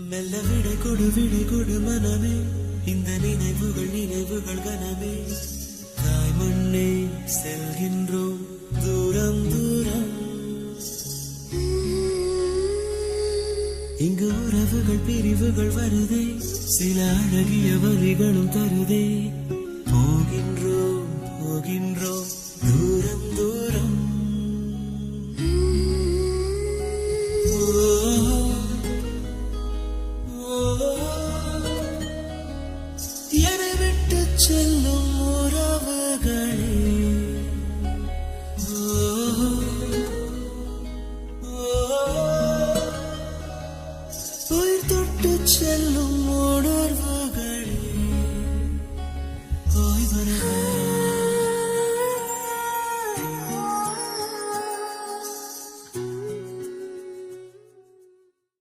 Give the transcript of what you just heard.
மெல்ல விடை கொடு மனமே, இந்த நினைவுகள் கனமே. தாய் மண்ணே செல்கின்றோம் தூரம் தூரம். இங்கு உறவுகள் பிரிவுகள் வருதே, சில அழகிய வரிகளும் தருதே. போகின்றோம் தூரம் தூரம். என்னை விட்டு செல்லும் உறவுகளே, உயிர் தொட்டு செல்லும் உணர்வுகளே, ஓய்வர